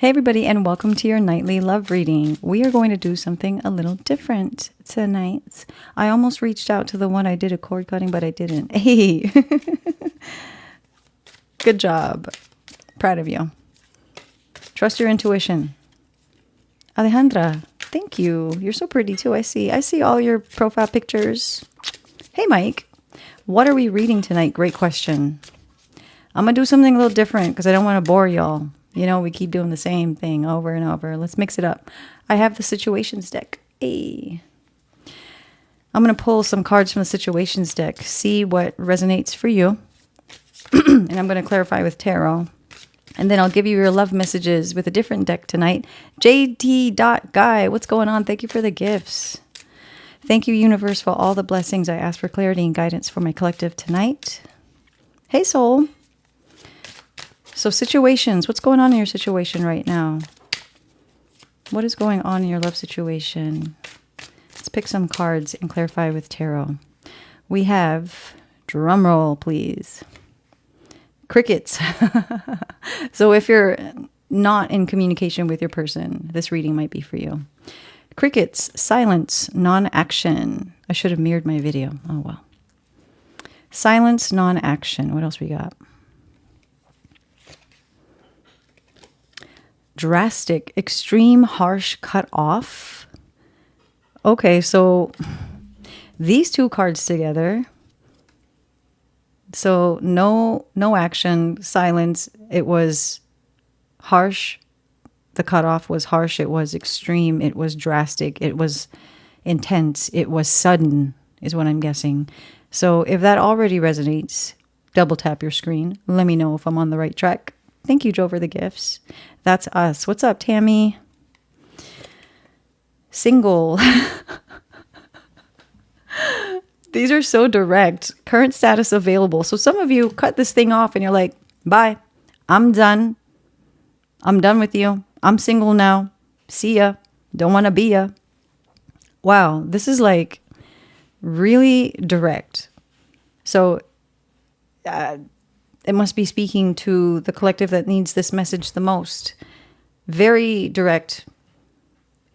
Hey everybody, and welcome to your nightly love reading. We are going to do something a little different tonight. I almost reached out to the one I did a cord cutting, but I didn't. Hey, good job. Proud of you. Trust your intuition. Alejandra, thank you. You're so pretty too. I see all your profile pictures. Hey Mike, what are we reading tonight? Great question. I'm going to do something a little different because I don't want to bore y'all. You know, we keep doing the same thing over and over. Let's mix it up. I have the situations deck. Hey. I'm going to pull some cards from the situations deck. See what resonates for you. And I'm going to clarify with tarot. And then I'll give you your love messages with a different deck tonight. JT.Guy, what's going on? Thank you for the gifts. Thank you, universe, for all the blessings. I ask for clarity and guidance for my collective tonight. Hey, soul. So situations, what's going on in your situation right now? What is going on in your love situation? Let's pick some cards and clarify with tarot. We have, drum roll please, crickets. So if you're not in communication with your person, this reading might be for you. Crickets, silence, non-action. I should have mirrored my video. Oh well. Silence, non-action. What else we got? Drastic, extreme, harsh, cut off. Okay, so these two cards together. So no action, silence. It was harsh. The cutoff was harsh. It was extreme. It was drastic. It was intense. It was sudden, is what I'm guessing. So if that already resonates, double tap your screen. Let me know if I'm on the right track. Thank you, Joe, for the gifts. That's us. What's up, Tammy? Single. These are so direct. Current status available. So some of you cut this thing off and you're like, bye. I'm done. I'm done with you. I'm single now. See ya. Don't want to be ya. Wow. This is like really direct. So it must be speaking to the collective that needs this message the most. Very direct.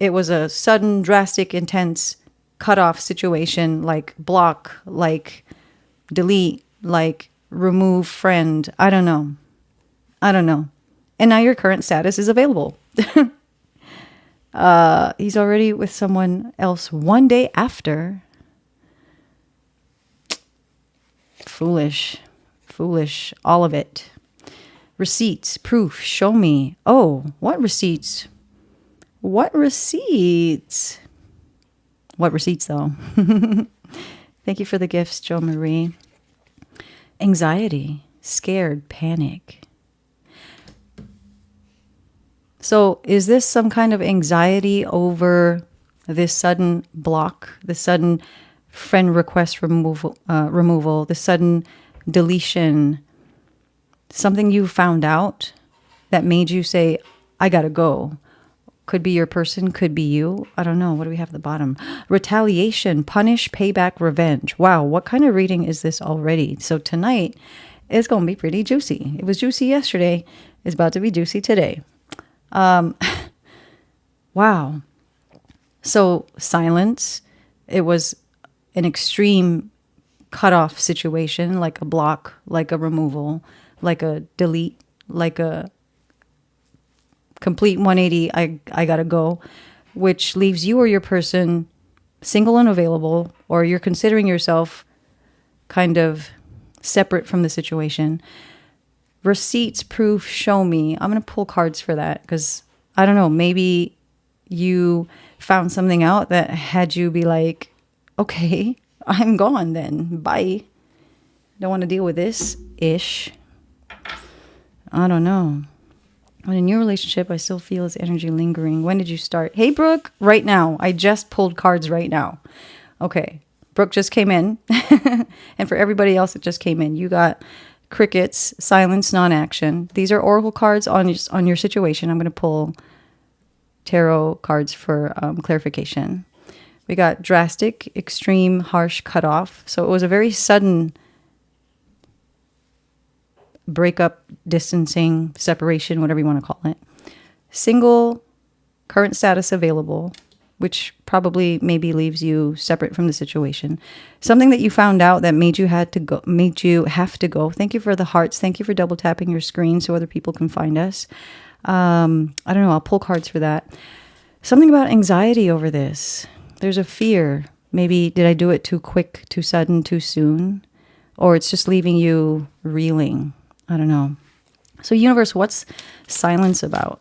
It was a sudden, drastic, intense cutoff situation, like block, like delete, like remove friend. I don't know. And now your current status is available. He's already with someone else one day after. Foolish, all of it. Receipts, proof, show me. Oh, what receipts? What receipts? What receipts, though? Thank you for the gifts, Jo Marie. Anxiety, scared, panic. So is this some kind of anxiety over this sudden block, this sudden friend request removal, this sudden deletion, something you found out that made you say, I gotta go? Could be your person, could be you. I don't know. What do we have at the bottom? Retaliation, punish, payback, revenge. Wow, what kind of reading is this already? So tonight is going to be pretty juicy. It was juicy yesterday. It's about to be juicy today. Wow. So silence. It was an extreme cutoff situation, like a block, like a removal, like a delete, like a complete 180, I gotta go, which leaves you or your person single and available, or you're considering yourself kind of separate from the situation. Receipts, proof, show me. I'm going to pull cards for that because I don't know, maybe you found something out that had you be like, okay, I'm gone then. Bye. Don't want to deal with this ish. I don't know. When in your relationship, I still feel his energy lingering. When did you start? Hey, Brooke, right now. I just pulled cards right now. Okay. Brooke just came in. And for everybody else that just came in, you got crickets, silence, non-action. These are oracle cards on your situation. I'm going to pull tarot cards for clarification. We got drastic, extreme, harsh, cutoff. So it was a very sudden breakup, distancing, separation, whatever you want to call it. single, current status available, which probably maybe leaves you separate from the situation. Something that you found out that made you have to go. Thank you for the hearts. Thank you for double tapping your screen so other people can find us. I don't know. I'll pull cards for that. Something about anxiety over this. There's a fear. Maybe did I do it too quick, too sudden, too soon? Or it's just leaving you reeling. I don't know. So universe, what's silence about?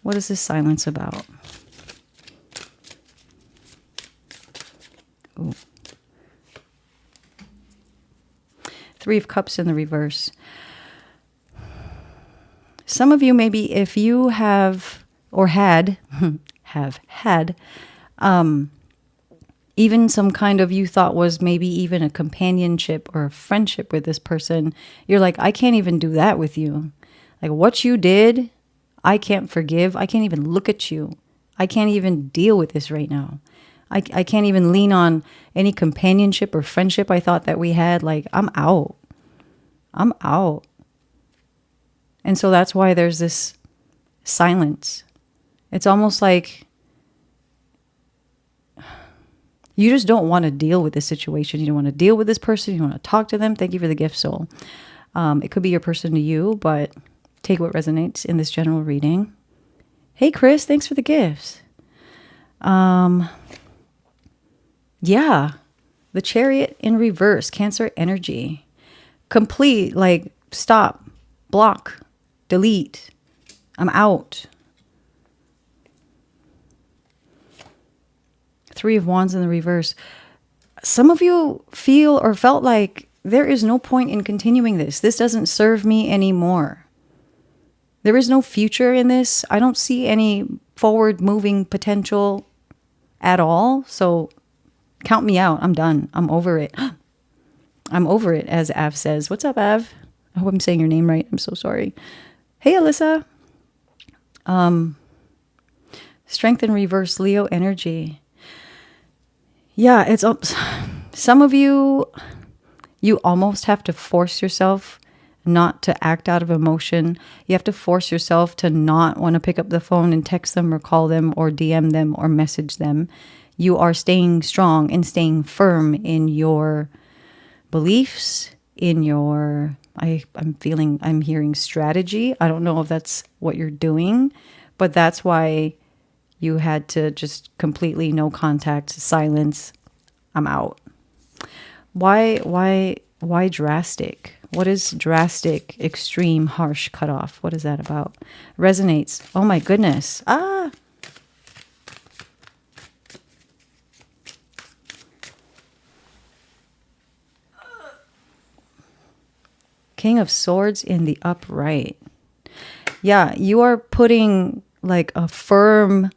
What is this silence about? Ooh. Three of Cups in the reverse. Some of you, maybe if you have or had, have had, even some kind of, you thought was maybe even a companionship or a friendship with this person, you're like, I can't even do that with you. Like what you did, I can't forgive. I can't even look at you. I can't even deal with this right now. I can't even lean on any companionship or friendship I thought that we had. Like, I'm out. I'm out. And so that's why there's this silence. It's almost like you just don't want to deal with this situation. You don't want to deal with this person. You want to talk to them. Thank you for the gift, soul. It could be your person to you, but take what resonates in this general reading. Hey, Chris, thanks for the gifts. Yeah, the Chariot in reverse, Cancer energy. Complete, like, stop, block, delete. I'm out. Three of Wands in the reverse. Some of you feel or felt like there is no point in continuing this. This doesn't serve me anymore. There is no future in this. I don't see any forward moving potential at all. So count me out. I'm done. I'm over it. I'm over it, as Av says. What's up, Av? I hope I'm saying your name right. I'm so sorry. Hey, Alyssa. Strength in reverse, Leo energy. Yeah, it's some of you almost have to force yourself not to act out of emotion. You have to force yourself to not want to pick up the phone and text them or call them or DM them or message them. You are staying strong and staying firm in your beliefs, in your, I'm hearing strategy. I don't know if that's what you're doing, but that's why you had to just completely no contact, silence. I'm out. Why drastic? What is drastic, extreme, harsh, cutoff? What is that about? Resonates. Oh my goodness. King of Swords in the upright. Yeah, you are putting like a firm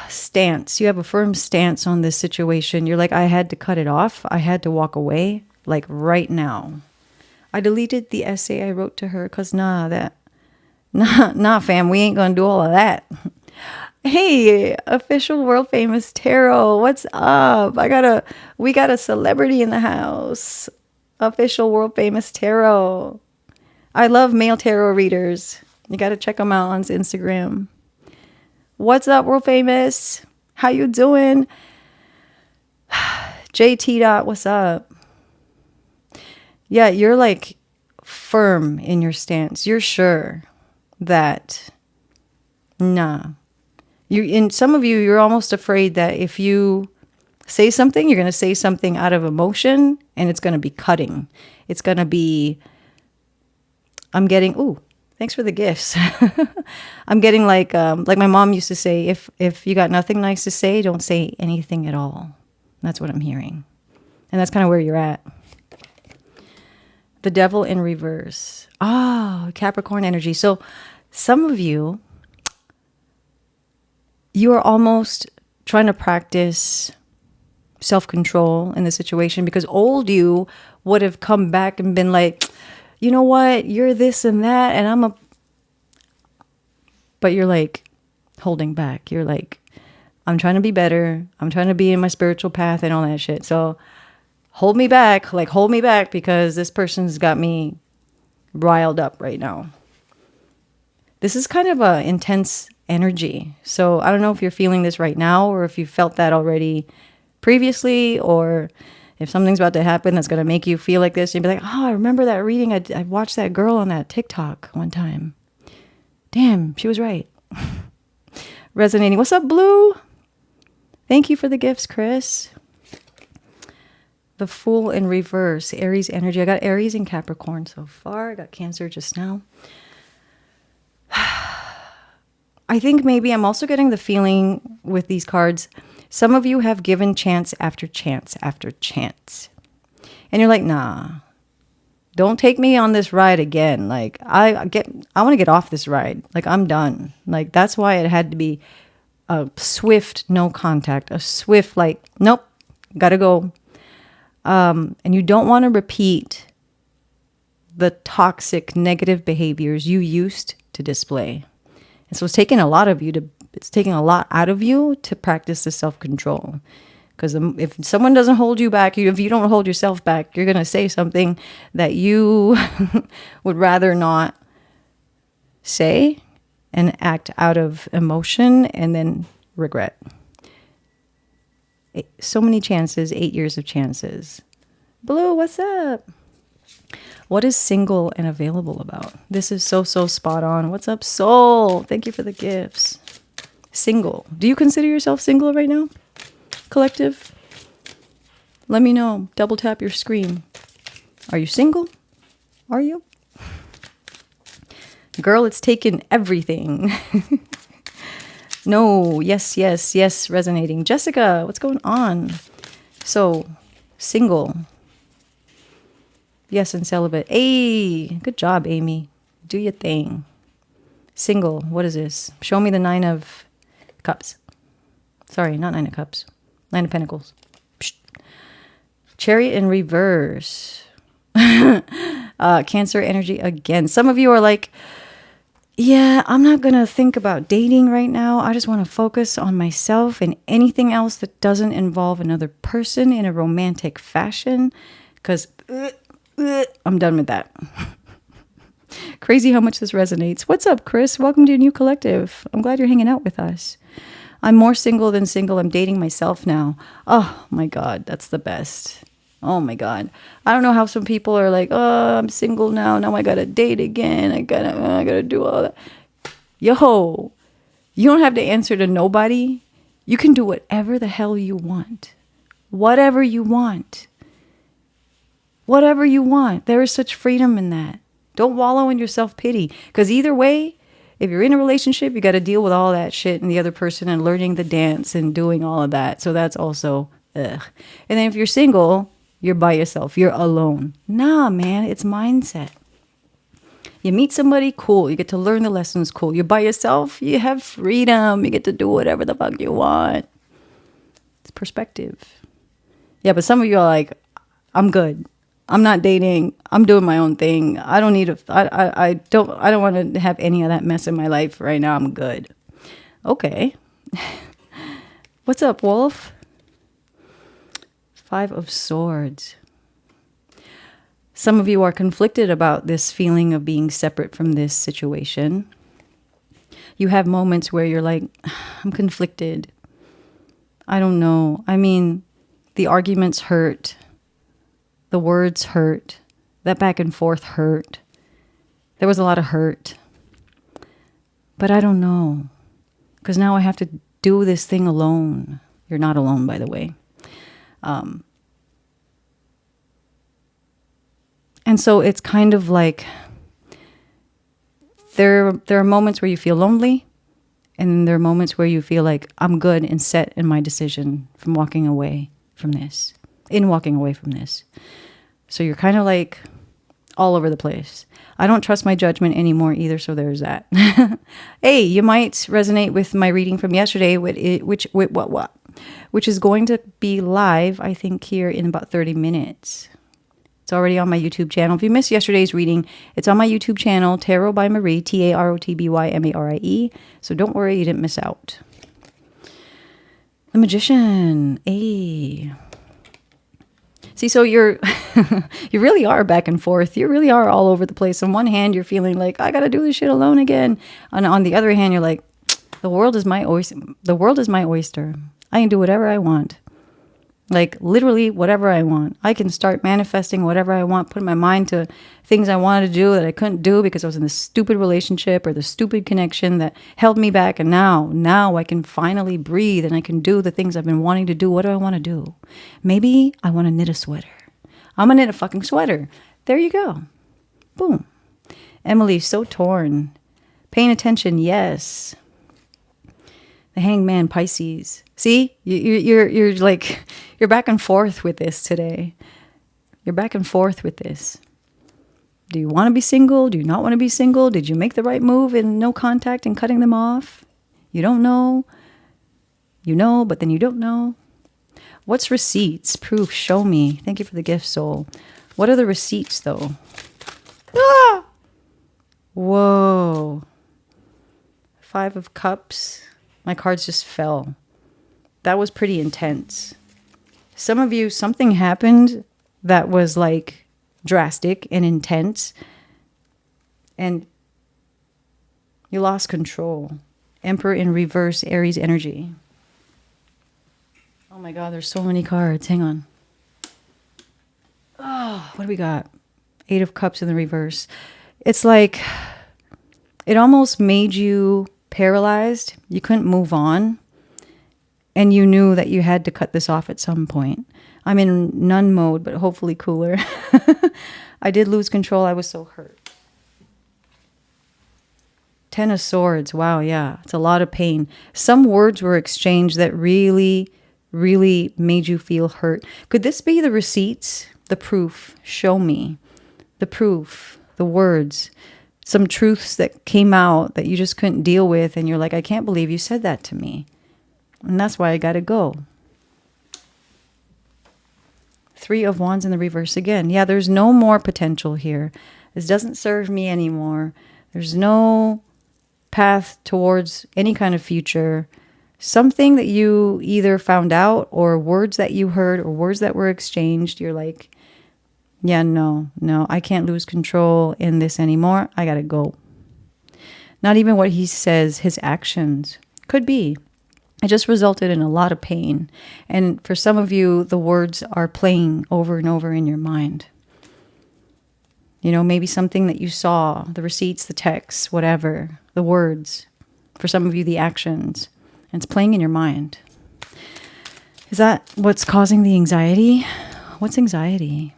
stance. You have a firm stance on this situation. You're like, I had to cut it off. I had to walk away, like right now. I deleted the essay I wrote to her because nah, fam, we ain't gonna do all of that. Hey, official world famous tarot, what's up? We got a celebrity in the house. Official world famous tarot. I love male tarot readers. You got to check them out on Instagram. What's up, world famous? How you doing? JT dot, what's up? Yeah, you're like firm in your stance. You're sure that in some of you, you're almost afraid that if you say something, you're going to say something out of emotion and it's going to be cutting. It's going to be, I'm getting, ooh, thanks for the gifts. I'm getting like my mom used to say, if you got nothing nice to say, don't say anything at all. That's what I'm hearing. And that's kind of where you're at. The Devil in reverse. Capricorn energy. So some of you are almost trying to practice self-control in the situation because old you would have come back and been like, you know what, you're this and that, and but you're like holding back. You're like, I'm trying to be better. I'm trying to be in my spiritual path and all that shit. So hold me back because this person's got me riled up right now. This is kind of a intense energy. So I don't know if you're feeling this right now or if you felt that already previously, or if something's about to happen that's going to make you feel like this. You'd be like, oh, I remember that reading. I watched that girl on that TikTok one time. Damn, she was right. Resonating. What's up, Blue? Thank you for the gifts, Chris. The Fool in reverse, Aries energy. I got Aries and Capricorn so far. I got Cancer just now. I think maybe I'm also getting the feeling with these cards, some of you have given chance after chance after chance. And you're like, nah, don't take me on this ride again. Like, I want to get off this ride. Like, I'm done. Like, that's why it had to be a swift no contact, a swift, like, nope, gotta go. And you don't want to repeat the toxic negative behaviors you used to display. And so it's taking a lot out of you to practice the self-control. Because if someone doesn't hold you back, if you don't hold yourself back, you're going to say something that you would rather not say and act out of emotion and then regret. So many chances, 8 years of chances. Blue, what's up? What is single and available about? This is so spot on. What's up, Soul? Thank you for the gifts. Single. Do you consider yourself single right now? Collective? Let me know. Double tap your screen. Are you single? Are you? Girl, it's taken everything. No, yes, resonating. Jessica, what's going on? So, single. Yes, and celibate. Hey, good job, Amy. Do your thing. Single, what is this? Show me the 9 of Cups. Sorry, not 9 of Cups. 9 of Pentacles. Psst. Chariot in reverse. Cancer energy again. Some of you are like, yeah, I'm not going to think about dating right now. I just want to focus on myself and anything else that doesn't involve another person in a romantic fashion. Because I'm done with that. Crazy how much this resonates. What's up, Chris? Welcome to your new collective. I'm glad you're hanging out with us. I'm more single than single. I'm dating myself now. Oh my God, that's the best. Oh my God. I don't know how some people are like, oh, I'm single now. Now I got to date again. I gotta do all that. Yo, you don't have to answer to nobody. You can do whatever the hell you want. Whatever you want. Whatever you want. There is such freedom in that. Don't wallow in your self-pity. Because either way, if you're in a relationship, you got to deal with all that shit and the other person and learning the dance and doing all of that. So that's also, ugh. And then if you're single, you're by yourself. You're alone. Nah, man, it's mindset. You meet somebody, cool. You get to learn the lessons, cool. You're by yourself, you have freedom. You get to do whatever the fuck you want. It's perspective. Yeah, but some of you are like, I'm good. I'm not dating. I'm doing my own thing. I don't need I don't want to have any of that mess in my life right now. I'm good. Okay. What's up, Wolf? 5 of Swords. Some of you are conflicted about this feeling of being separate from this situation. You have moments where you're like, I'm conflicted. I don't know. I mean, the arguments hurt. The words hurt. That back and forth hurt. There was a lot of hurt. But I don't know. Because now I have to do this thing alone. You're not alone, by the way. And so it's kind of like there are moments where you feel lonely, and there are moments where you feel like I'm good and set in my decision from walking away from this. So you're kind of like all over the place. I don't trust my judgment anymore either, so there's that. Hey, you might resonate with my reading from yesterday, which is going to be live, I think, here in about 30 minutes. It's already on my YouTube channel. If you missed yesterday's reading, it's on my YouTube channel, Tarot by Marie, TarotbyMarie. So don't worry, you didn't miss out. The Magician. Hey. See, so you're, you really are back and forth. You really are all over the place. On one hand, you're feeling like, I got to do this shit alone again. And on the other hand, you're like, the world is my oyster. The world is my oyster. I can do whatever I want. Like literally whatever I want. I can start manifesting whatever I want, putting my mind to things I wanted to do that I couldn't do because I was in this stupid relationship or the stupid connection that held me back. And now I can finally breathe and I can do the things I've been wanting to do. What do I want to do? Maybe I want to knit a sweater. I'm going to knit a fucking sweater. There you go. Boom. Emily, so torn. Paying attention, yes. The Hanged Man, Pisces. See, you're like, you're back and forth with this today. You're back and forth with this. Do you want to be single? Do you not want to be single? Did you make the right move in no contact and cutting them off? You don't know. You know, but then you don't know. What's receipts? Proof, show me. Thank you for the gift, soul. What are the receipts, though? Ah! Whoa. 5 of Cups. My cards just fell. That was pretty intense. Some of you, something happened that was like drastic and intense. And you lost control. Emperor in reverse, Aries energy. Oh my God, there's so many cards. Hang on. Oh, what do we got? 8 of Cups in the reverse. It's like, it almost made you paralyzed. You couldn't move on. And you knew that you had to cut this off at some point. I'm in nun mode, but hopefully cooler. I did lose control. I was so hurt. 10 of Swords. Wow, yeah. It's a lot of pain. Some words were exchanged that really, really made you feel hurt. Could this be the receipts? The proof? Show me. The proof. The words. Some truths that came out that you just couldn't deal with. And you're like, I can't believe you said that to me. And that's why I got to go. 3 of Wands in the reverse again. Yeah, there's no more potential here. This doesn't serve me anymore. There's no path towards any kind of future. Something that you either found out or words that you heard or words that were exchanged. You're like, yeah, no, I can't lose control in this anymore. I got to go. Not even what he says, his actions. Could be. It just resulted in a lot of pain. And for some of you, the words are playing over and over in your mind. You know, maybe something that you saw, the receipts, the texts, whatever, the words. For some of you, the actions. And it's playing in your mind. Is that what's causing the anxiety? What's anxiety?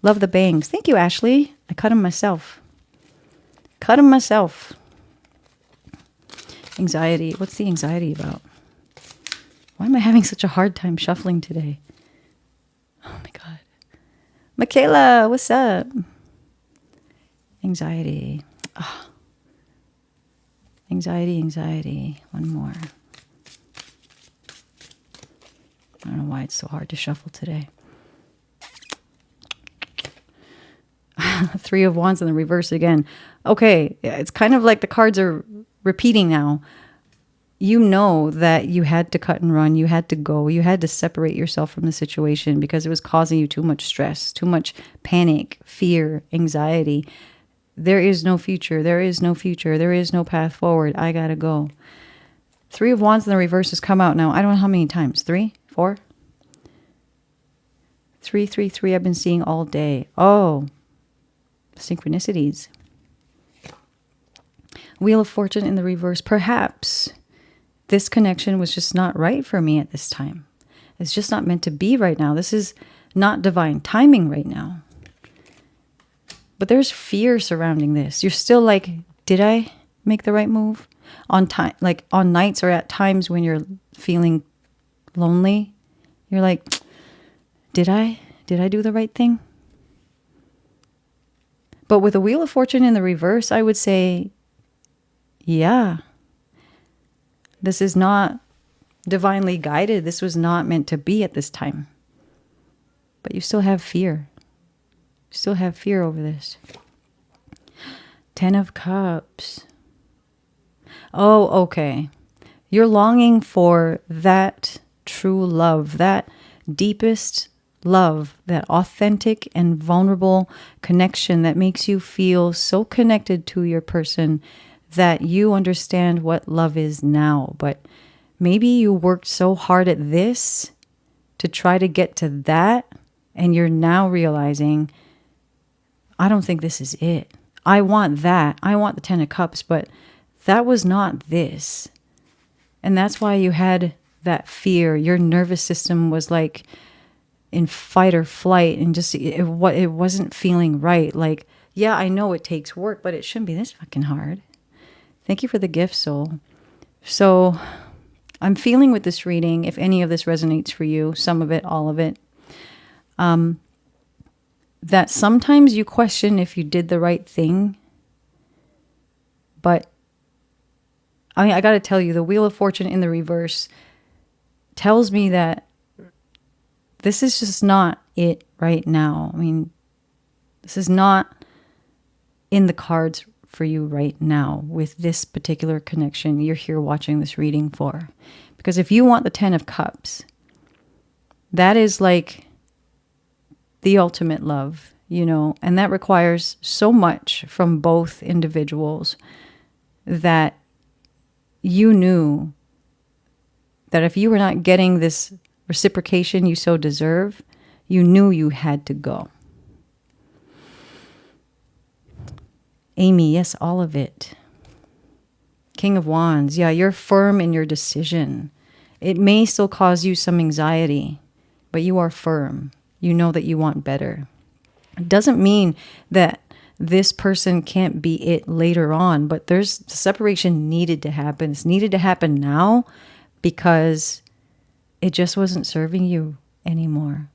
Love the bangs. Thank you, Ashley. I cut them myself. Cut them myself. Anxiety. What's the anxiety about? Why am I having such a hard time shuffling today? Oh my God. Michaela, what's up? Anxiety. Oh. Anxiety. One more. I don't know why it's so hard to shuffle today. 3 of Wands in the reverse again. Okay, it's kind of like the cards are repeating now. You know that you had to cut and run. You had to go. You had to separate yourself from the situation because it was causing you too much stress, too much panic, fear, anxiety. There is no future. There is no future. There is no path forward. I gotta go. 3 of Wands in the reverse has come out now. I don't know how many times. 3? 4? 3 I've been seeing all day. Oh, synchronicities. Wheel of Fortune in the reverse. Perhaps this connection was just not right for me at this time. It's just not meant to be right now. This is not divine timing right now. But there's fear surrounding this. You're still like, did I make the right move? On time, like on nights or at times when you're feeling lonely, you're like, did I do the right thing? But with a Wheel of Fortune in the reverse, I would say, yeah, this is not divinely guided. This was not meant to be at this time. But you still have fear. You still have fear over this. 10 of Cups. Oh, okay. You're longing for that true love, that deepest love, that authentic and vulnerable connection that makes you feel so connected to your person that you understand what love is now. But maybe you worked so hard at this to try to get to that, and you're now realizing, I don't think this is it. I want that. I want the 10 of Cups, but that was not this. And that's why you had that fear. Your nervous system was like in fight or flight, and just it wasn't feeling right. Like, yeah, I know it takes work, but it shouldn't be this fucking hard. Thank you for the gift, soul. So I'm feeling with this reading, if any of this resonates for you, some of it, all of it, that sometimes you question if you did the right thing. But I mean, I got to tell you, the Wheel of Fortune in the reverse tells me that this is just not it right now. I mean, this is not in the cards for you right now with this particular connection you're here watching this reading for. Because if you want the 10 of Cups, that is like the ultimate love, you know, and that requires so much from both individuals that you knew that if you were not getting this reciprocation you so deserve, you knew you had to go. Amy, yes, all of it. King of Wands, yeah, you're firm in your decision. It may still cause you some anxiety, but you are firm. You know that you want better. It doesn't mean that this person can't be it later on, but there's the separation needed to happen. It's needed to happen now because it just wasn't serving you anymore.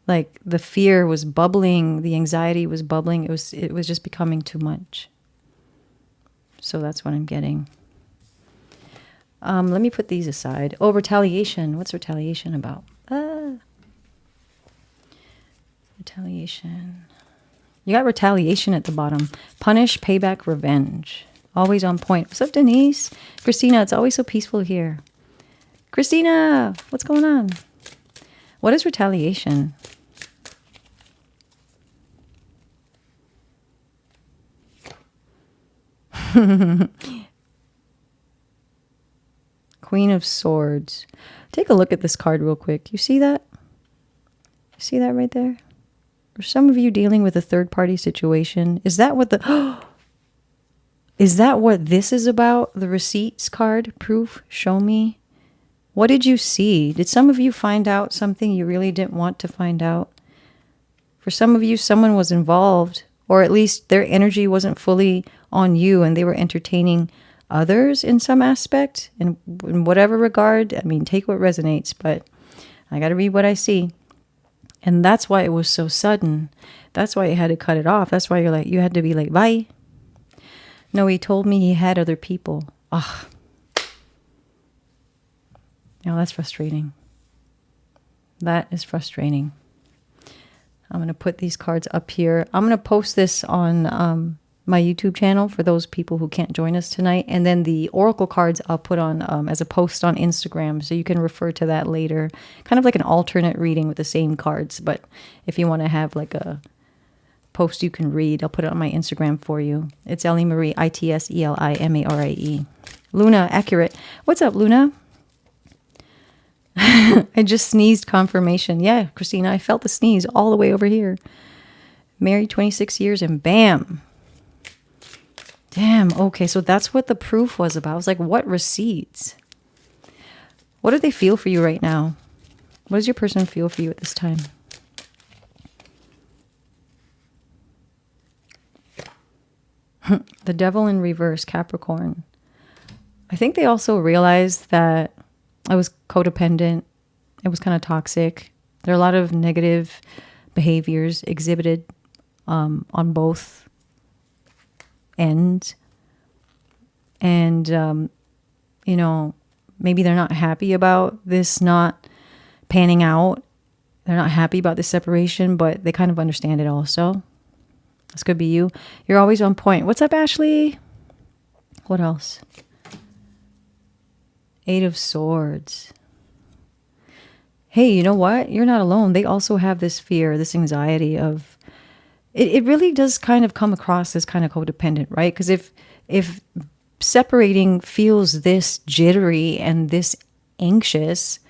Like the fear was bubbling, the anxiety was bubbling. It was just becoming too much. So that's what I'm getting. Let me put these aside. Oh, retaliation. What's retaliation about? Retaliation. You got retaliation at the bottom. Punish, payback, revenge. Always on point. What's up, Denise? Christina, it's always so peaceful here. Christina, what's going on? What is retaliation? Queen of Swords. Take a look at this card real quick. You see that? You see that right there? Are some of you dealing with a third-party situation? Is that what is that what this is about? The receipts card? Proof? Show me? What did you see? Did some of you find out something you really didn't want to find out? For some of you, someone was involved, or at least their energy wasn't fully on you and they were entertaining others in some aspect, in whatever regard. I mean, take what resonates, but I got to read what I see. And that's why it was so sudden. That's why you had to cut it off. That's why you had to be like, bye. No, he told me he had other people. Ugh. No, that's frustrating. That is frustrating. I'm going to put these cards up here. I'm going to post this on my YouTube channel for those people who can't join us tonight. And then the oracle cards I'll put on as a post on Instagram, so you can refer to that later. Kind of like an alternate reading with the same cards. But if you want to have like a post you can read, I'll put it on my Instagram for you. It's Ellie Marie, ITSELIMARIE. Luna, accurate. What's up, Luna? I just sneezed confirmation. Yeah, Christina, I felt the sneeze all the way over here. Married 26 years and bam. Damn, okay, so that's what the proof was about. I was like, what receipts? What do they feel for you right now? What does your person feel for you at this time? The Devil in reverse, Capricorn. I think they also realized that I was codependent. It was kind of toxic. There are a lot of negative behaviors exhibited on both ends. And, you know, maybe they're not happy about this not panning out. They're not happy about this separation, but they kind of understand it also. This could be you. You're always on point. What's up, Ashley? What else? Eight of Swords. hey, you know what? You're not alone. They also have this fear, this anxiety of it really does kind of come across as kind of codependent, right? Because if separating feels this jittery and this anxious,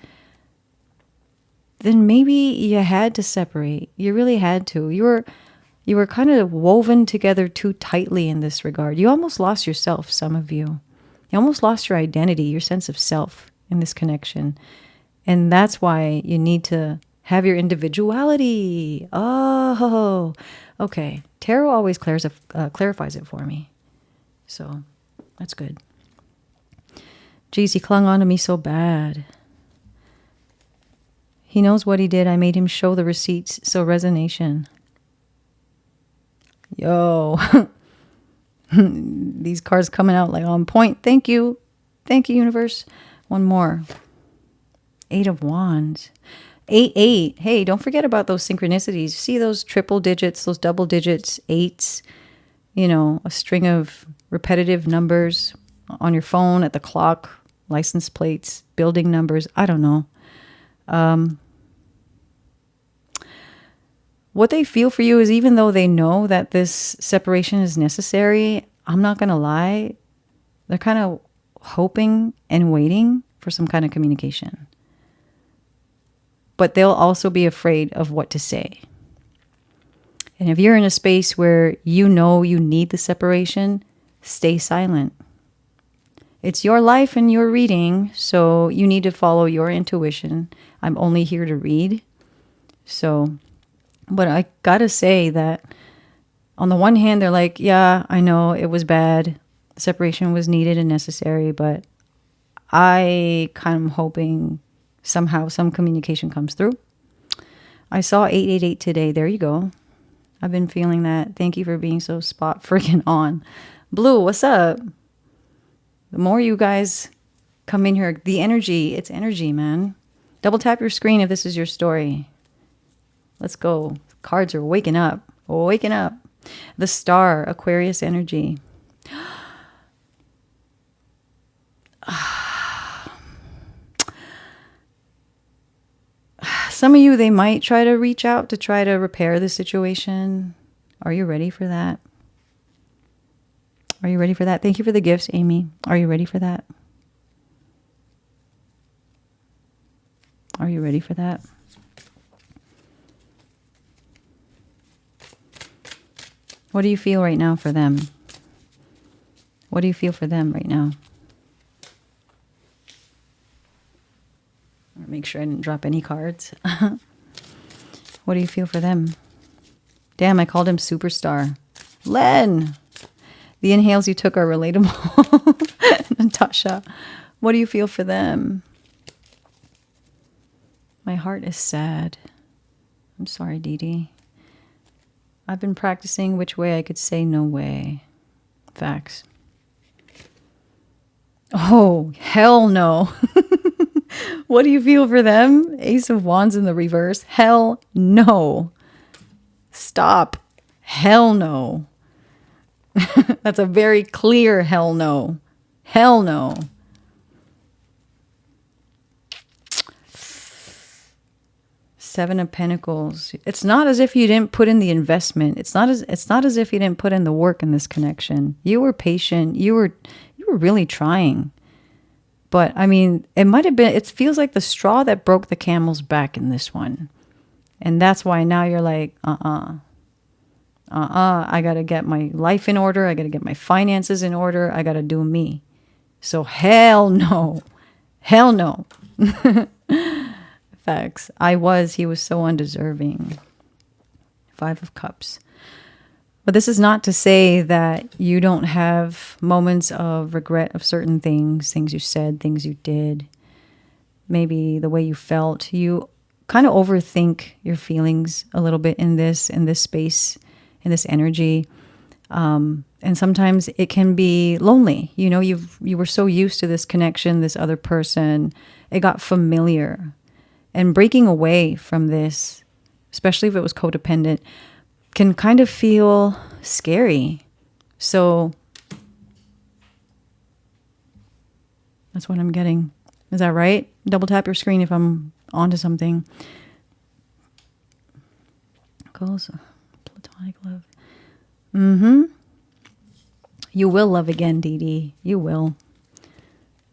then maybe you had to separate. You really had to. You were kind of woven together too tightly in this regard. You almost lost yourself, some of you. You almost lost your identity, your sense of self in this connection. And that's why you need to have your individuality. Oh, okay. Tarot always clarifies it for me. So that's good. Geez, he clung on to me so bad. He knows what he did. I made him show the receipts. So resonation. Yo. These cards coming out like on point. Thank you. Thank you, universe. One more. 8 of Wands. 8. Hey, don't forget about those synchronicities. See those triple digits, those double digits, eights, you know, a string of repetitive numbers on your phone, at the clock, license plates, building numbers. I don't know. What they feel for you is, even though they know that this separation is necessary, I'm not going to lie, they're kind of hoping and waiting for some kind of communication. But they'll also be afraid of what to say. And if you're in a space where you know you need the separation, stay silent. It's your life and your reading, so you need to follow your intuition. I'm only here to read. So, but I gotta say that on the one hand, they're like, yeah, I know it was bad. Separation was needed and necessary, but I kind of hoping somehow some communication comes through. I saw 888 today. There you go. I've been feeling that. Thank you for being so spot freaking on. Blue, what's up? The more you guys come in here, the energy, it's energy, man. Double tap your screen if this is your story. Let's go. Cards are waking up. Waking up. The Star, Aquarius energy. Some of you, they might try to reach out to try to repair the situation. Are you ready for that? Are you ready for that? Thank you for the gifts, Amy. Are you ready for that? Are you ready for that? What do you feel right now for them? What do you feel for them right now? Make sure I didn't drop any cards. What do you feel for them? Damn, I called him superstar. Len! The inhales you took are relatable. Natasha, what do you feel for them? My heart is sad. I'm sorry, Dee Dee. I've been practicing which way I could say no way. Facts. Oh, hell no. What do you feel for them? Ace of Wands in the reverse. Hell no. Stop. Hell no. That's a very clear hell no. Hell no. Seven of Pentacles. It's not as if you didn't put in the investment. It's not as if you didn't put in the work in this connection. You were patient. You were really trying. But I mean, it might have been, it feels like the straw that broke the camel's back in this one. And that's why now you're like, I got to get my life in order. I got to get my finances in order. I got to do me. So hell no. Hell no. Facts. He was so undeserving. 5 of Cups. But this is not to say that you don't have moments of regret of certain things you said, things you did, maybe the way you felt. You kind of overthink your feelings a little bit in this space, in this energy. And sometimes it can be lonely. You know, you were so used to this connection, this other person. It got familiar. And breaking away from this, especially if it was codependent, can kind of feel scary. So that's what I'm getting. Is that right? Double tap your screen if I'm onto something. Goals, platonic love. You will love again, Dee Dee. You will.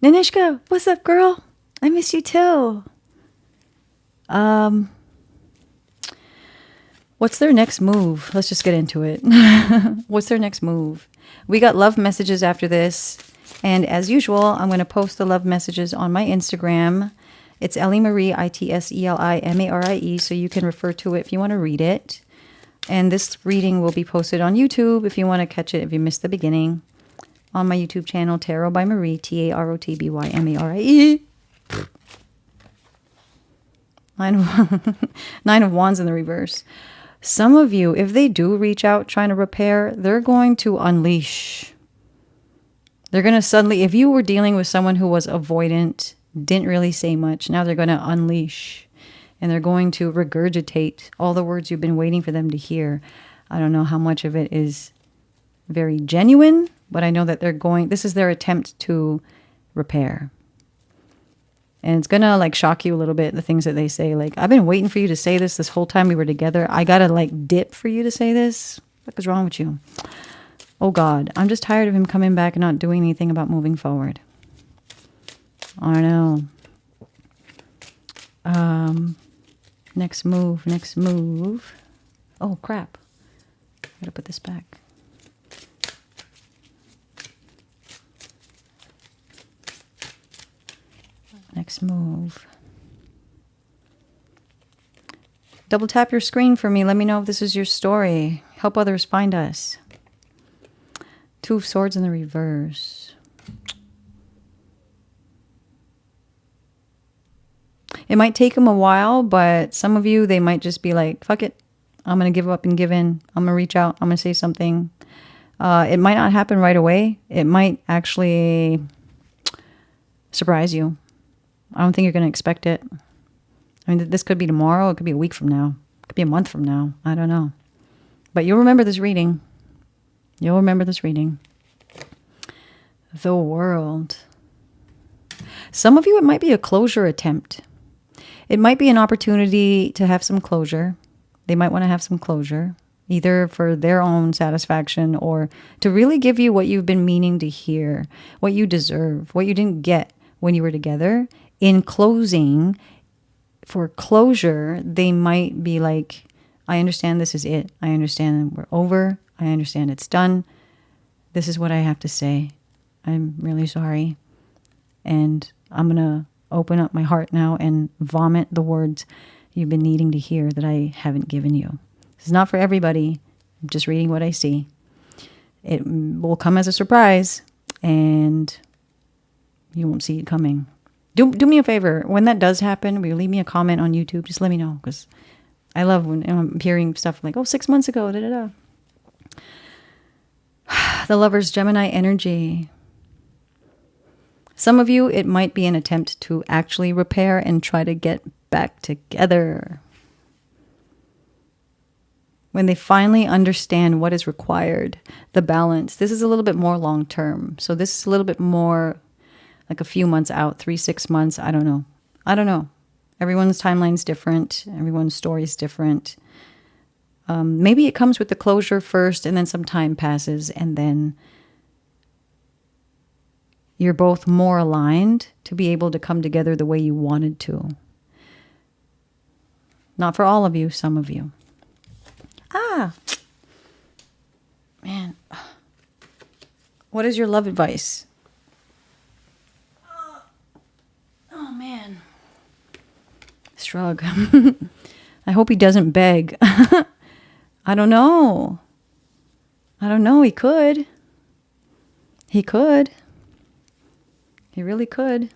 Nanishka, what's up, girl? I miss you too. What's their next move? Let's just get into it. What's their next move? We got love messages after this. And as usual, I'm going to post the love messages on my Instagram. It's Ellie Marie, ITSELIMARIE, so you can refer to it if you want to read it. And this reading will be posted on YouTube if you want to catch it if you missed the beginning. On my YouTube channel, Tarot by Marie, TAROTBYMARIE. Nine of Wands in the reverse. Some of you, if they do reach out trying to repair, they're going to unleash. They're going to suddenly, if you were dealing with someone who was avoidant, didn't really say much, now they're going to unleash. And they're going to regurgitate all the words you've been waiting for them to hear. I don't know how much of it is very genuine, but I know that this is their attempt to repair. And it's going to like shock you a little bit, the things that they say. Like, I've been waiting for you to say this whole time we were together. I got to like dip for you to say this. What is wrong with you? Oh God, I'm just tired of him coming back and not doing anything about moving forward. I know. Next move. Oh crap. I gotta put this back. Next move. Double tap your screen for me. Let me know if this is your story. Help others find us. Two of Swords in the reverse. It might take them a while, but some of you, they might just be like, fuck it. I'm going to give up and give in. I'm going to reach out. I'm going to say something. It might not happen right away. It might actually surprise you. I don't think you're going to expect it. I mean, this could be tomorrow. It could be a week from now. It could be a month from now. I don't know. But you'll remember this reading. You'll remember this reading. The World. Some of you, it might be a closure attempt. It might be an opportunity to have some closure. They might want to have some closure, either for their own satisfaction or to really give you what you've been meaning to hear, what you deserve, what you didn't get when you were together. In closing, for closure, they might be like, I understand this is it. I understand we're over. I understand it's done. This is what I have to say. I'm really sorry. And I'm going to open up my heart now and vomit the words you've been needing to hear that I haven't given you. This is not for everybody. I'm just reading what I see. It will come as a surprise and you won't see it coming. Do me a favor. When that does happen, will you leave me a comment on YouTube? Just let me know, because I love when I'm hearing stuff like, 6 months ago, da-da-da. The Lover's Gemini energy. Some of you, it might be an attempt to actually repair and try to get back together. When they finally understand what is required, the balance. This is a little bit more long term. So this is a little bit more like a few months out, 3-6 months. I don't know. Everyone's timeline's different. Everyone's story's different. Maybe it comes with the closure first and then some time passes and then you're both more aligned to be able to come together the way you wanted to. Not for all of you, some of you. Man. What is your love advice? Oh, man. Shrug. I hope he doesn't beg. I don't know. He could. He could. He really could.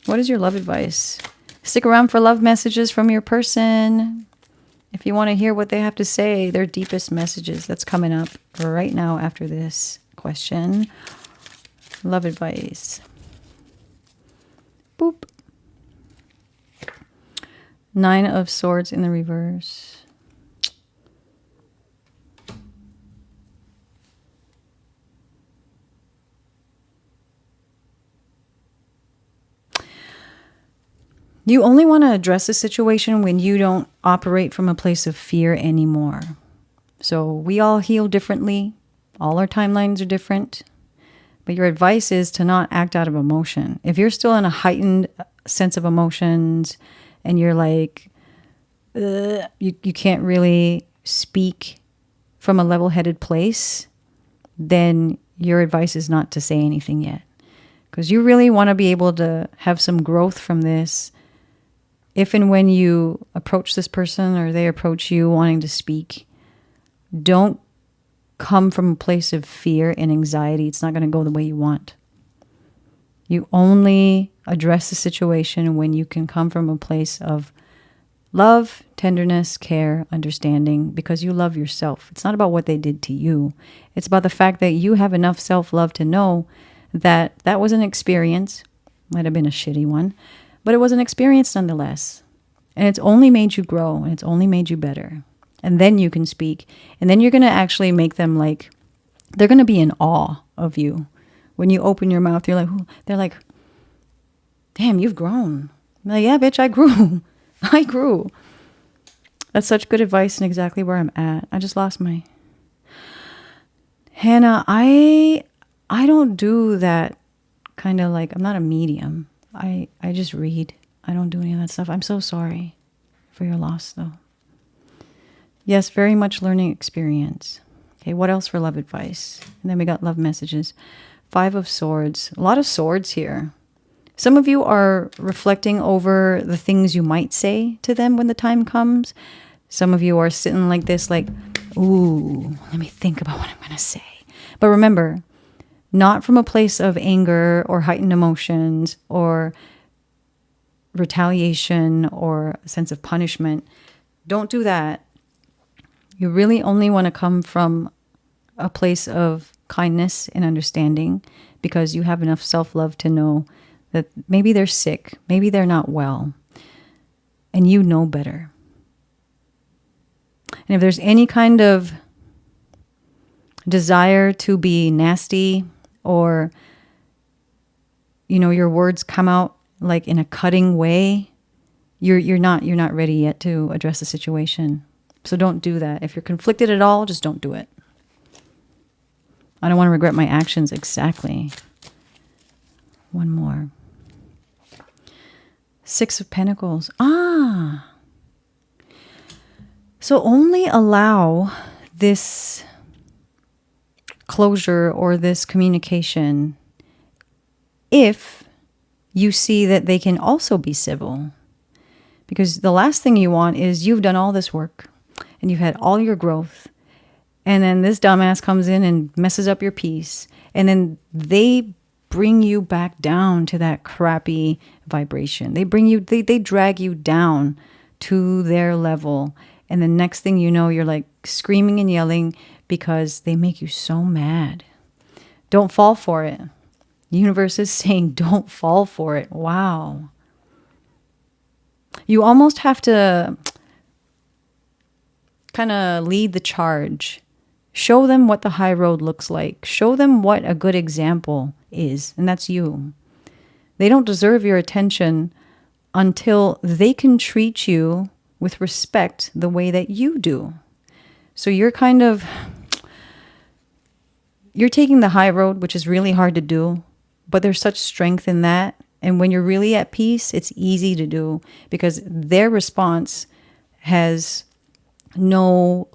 What is your love advice? Stick around for love messages from your person. If you want to hear what they have to say, their deepest messages, that's coming up right now after this question. Love advice. Boop. 9 of Swords in the reverse. You only want to address a situation when you don't operate from a place of fear anymore. So we all heal differently. All our timelines are different. But your advice is to not act out of emotion. If you're still in a heightened sense of emotions and you're like, you can't really speak from a level-headed place, then your advice is not to say anything yet. Because you really want to be able to have some growth from this. If and when you approach this person or they approach you wanting to speak, don't come from a place of fear and anxiety. It's not going to go the way you want. You only address the situation when you can come from a place of love, tenderness, care, understanding, because you love yourself. It's not about what they did to you. It's about the fact that you have enough self-love to know that that was an experience. Might have been a shitty one, but it was an experience nonetheless. And it's only made you grow, and it's only made you better. And then you can speak. And then you're going to actually make them like, they're going to be in awe of you. When you open your mouth, you're like, they're like, damn, you've grown. I'm like, yeah, bitch, I grew. I grew. That's such good advice and exactly where I'm at. I just lost my... Hannah, I don't do that kind of like, I'm not a medium. I just read. I don't do any of that stuff. I'm so sorry for your loss, though. Yes, very much learning experience. Okay, what else for love advice? And then we got love messages. 5 of Swords. A lot of swords here. Some of you are reflecting over the things you might say to them when the time comes. Some of you are sitting like this, like, ooh, let me think about what I'm going to say. But remember, not from a place of anger or heightened emotions or retaliation or a sense of punishment. Don't do that. You really only want to come from a place of kindness and understanding because you have enough self-love to know that maybe they're sick, maybe they're not well, and you know better. And if there's any kind of desire to be nasty or, you know, your words come out like in a cutting way, you're not ready yet to address the situation. So don't do that. If you're conflicted at all, just don't do it. I don't want to regret my actions. Exactly. One more. 6 of Pentacles. So only allow this closure or this communication if you see that they can also be civil. Because the last thing you want is you've done all this work and you've had all your growth. And then this dumbass comes in and messes up your peace. And then they bring you back down to that crappy vibration. They drag you down to their level. And the next thing you know, you're like screaming and yelling because they make you so mad. Don't fall for it. The universe is saying, don't fall for it. Wow. You almost have to kind of lead the charge. Show them what the high road looks like. Show them what a good example is, and that's you. They don't deserve your attention until they can treat you with respect the way that you do. So you're taking the high road, which is really hard to do, but there's such strength in that. And when you're really at peace, it's easy to do because their response has no...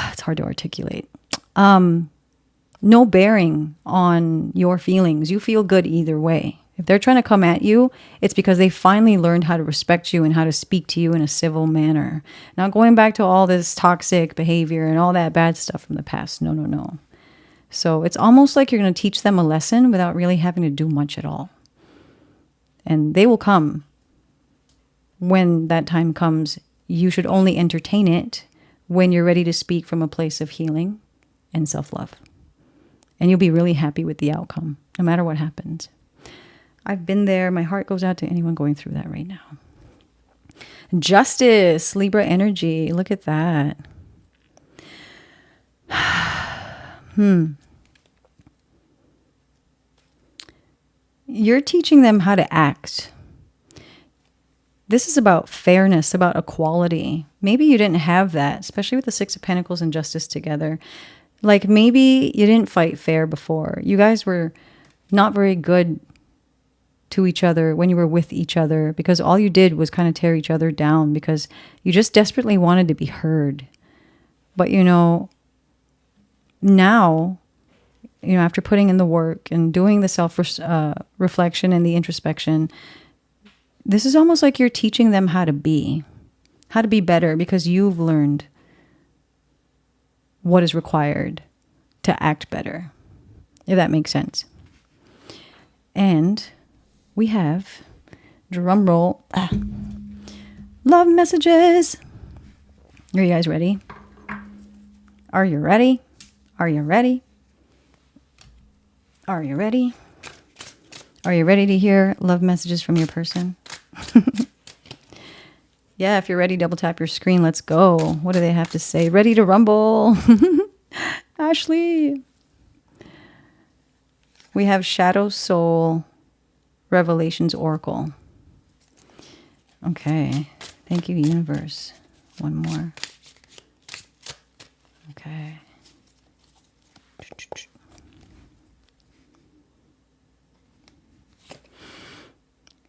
it's hard to articulate. No bearing on your feelings. You feel good either way. If they're trying to come at you, it's because they finally learned how to respect you and how to speak to you in a civil manner. Not going back to all this toxic behavior and all that bad stuff from the past. No, no, no. So it's almost like you're going to teach them a lesson without really having to do much at all. And they will come. When that time comes, you should only entertain it when you're ready to speak from a place of healing and self-love. And you'll be really happy with the outcome, no matter what happens. I've been there. My heart goes out to anyone going through that right now. Justice, Libra energy. Look at that. You're teaching them how to act. This is about fairness, about equality. Maybe you didn't have that, especially with the Six of Pentacles and Justice together. Like maybe you didn't fight fair before. You guys were not very good to each other when you were with each other, because all you did was kind of tear each other down because you just desperately wanted to be heard. But now, after putting in the work and doing the self-reflection and the introspection, this is almost like you're teaching them how to be better, because you've learned what is required to act better, if that makes sense. And we have, drum roll, love messages. Are you guys ready? Are you ready? Are you ready? Are you ready? Are you ready to hear love messages from your person? Yeah, if you're ready, double tap your screen. Let's go. What do they have to say? Ready to rumble. Ashley. We have Shadow Soul Revelations Oracle. Okay. Thank you, universe. One more. Okay.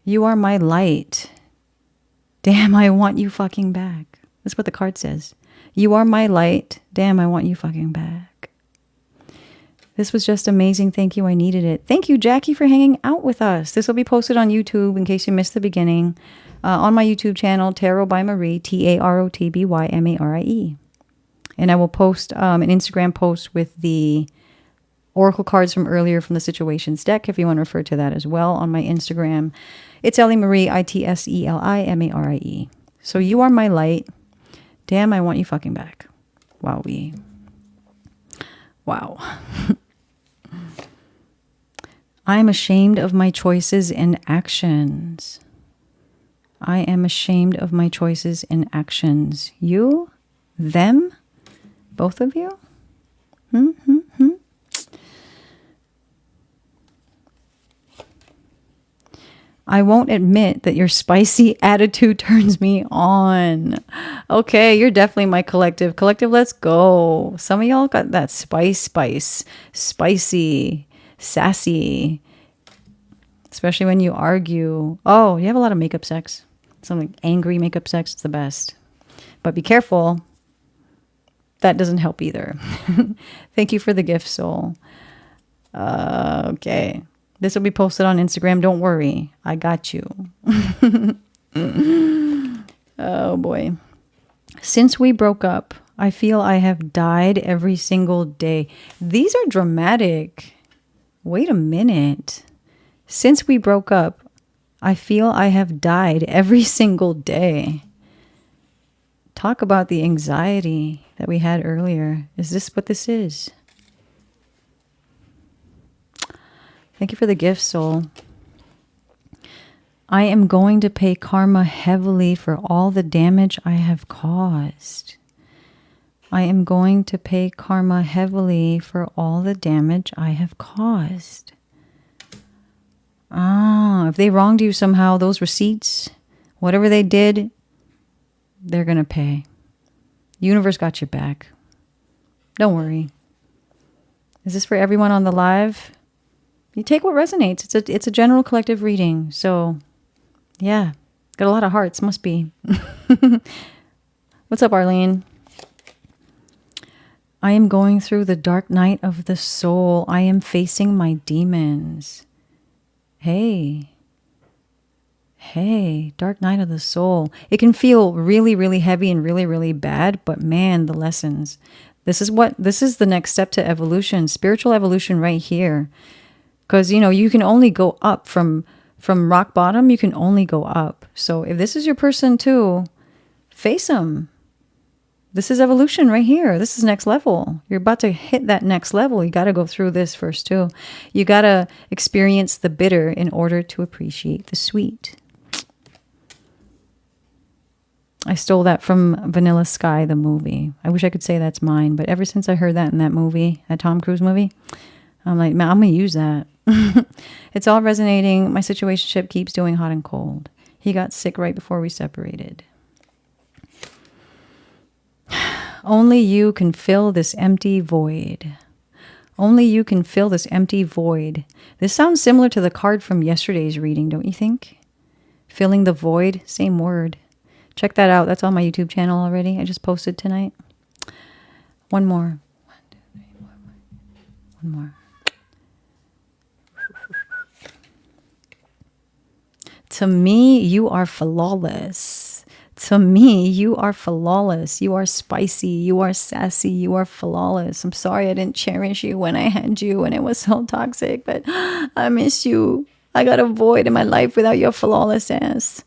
You are my light. Damn, I want you fucking back. That's what the card says. You are my light. Damn, I want you fucking back. This was just amazing. Thank you. I needed it. Thank you, Jackie, for hanging out with us. This will be posted on YouTube in case you missed the beginning. On my YouTube channel, Tarot by Marie, TarotbyMarie. And I will post an Instagram post with the oracle cards from earlier from the Situations deck, if you want to refer to that as well, on my Instagram. It's Ellie Marie, ITSELIMARIE. So you are my light. Damn, I want you fucking back. Wowee. Wow. I am ashamed of my choices and actions. I am ashamed of my choices and actions. You? Them? Both of you? I won't admit that your spicy attitude turns me on. Okay, you're definitely my collective. Collective, let's go. Some of y'all got that spicy, sassy. Especially when you argue. Oh, you have a lot of makeup sex. Some like angry makeup sex. It's the best. But be careful. That doesn't help either. Thank you for the gift, soul. Okay. This will be posted on Instagram. Don't worry. I got you. Oh, boy. Since we broke up, I feel I have died every single day. These are dramatic. Wait a minute. Since we broke up, I feel I have died every single day. Talk about the anxiety that we had earlier. Is this what this is? Thank you for the gift, soul. I am going to pay karma heavily for all the damage I have caused. I am going to pay karma heavily for all the damage I have caused. If they wronged you somehow, those receipts, whatever they did, they're going to pay. The universe got your back. Don't worry. Is this for everyone on the live? You take what resonates. It's a general collective reading. So, yeah. Got a lot of hearts. Must be. What's up, Arlene? I am going through the dark night of the soul. I am facing my demons. Hey, dark night of the soul. It can feel really, really heavy and really, really bad, but man, the lessons. This is the next step to evolution, spiritual evolution right here. Because, you can only go up from rock bottom. You can only go up. So if this is your person too, face them. This is evolution right here. This is next level. You're about to hit that next level. You got to go through this first too. You got to experience the bitter in order to appreciate the sweet. I stole that from Vanilla Sky, the movie. I wish I could say that's mine, but ever since I heard that in that movie, that Tom Cruise movie, I'm like, man, I'm going to use that. It's all resonating. My situationship keeps doing hot and cold. He got sick right before we separated. Only you can fill this empty void. Only you can fill this empty void. This sounds similar to the card from yesterday's reading, don't you think? Filling the void, same word. Check that out. That's on my YouTube channel already. I just posted tonight. One more. 1, 2, 3, 4, 5. One more. To me, you are flawless. To me, you are flawless. You are spicy. You are sassy. You are flawless. I'm sorry I didn't cherish you when I had you and it was so toxic, but I miss you. I got a void in my life without your flawless ass.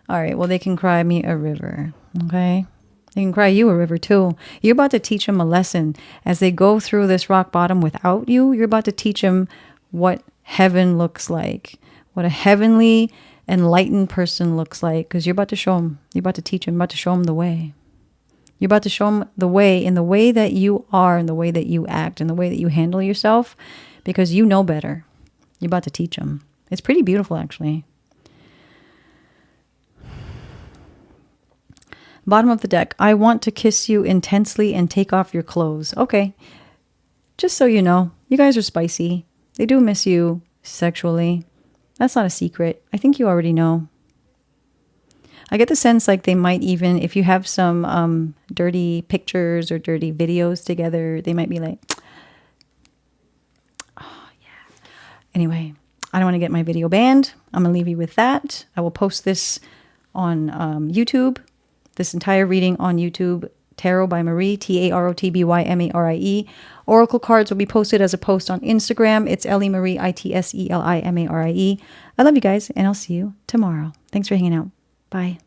All right, well, they can cry me a river, okay? They can cry you a river too. You're about to teach them a lesson. As they go through this rock bottom without you, you're about to teach them what heaven looks like, what a heavenly, enlightened person looks like, because you're about to show them, you're about to teach them, you're about to show them the way. You're about to show them the way, in the way that you are, in the way that you act, in the way that you handle yourself, because you know better. You're about to teach them. It's pretty beautiful, actually. Bottom of the deck. I want to kiss you intensely and take off your clothes. Okay. Just so you know, you guys are spicy. They do miss you sexually. That's not a secret. I think you already know. I get the sense like they might even, if you have some dirty pictures or dirty videos together, they might be like, oh, yeah. Anyway, I don't want to get my video banned. I'm going to leave you with that. I will post this on YouTube, this entire reading on YouTube, Tarot by Marie, TarotbyMarie. Oracle cards will be posted as a post on Instagram. It's Ellie Marie, ITSELIMARIE. I love you guys, and I'll see you tomorrow. Thanks for hanging out. Bye.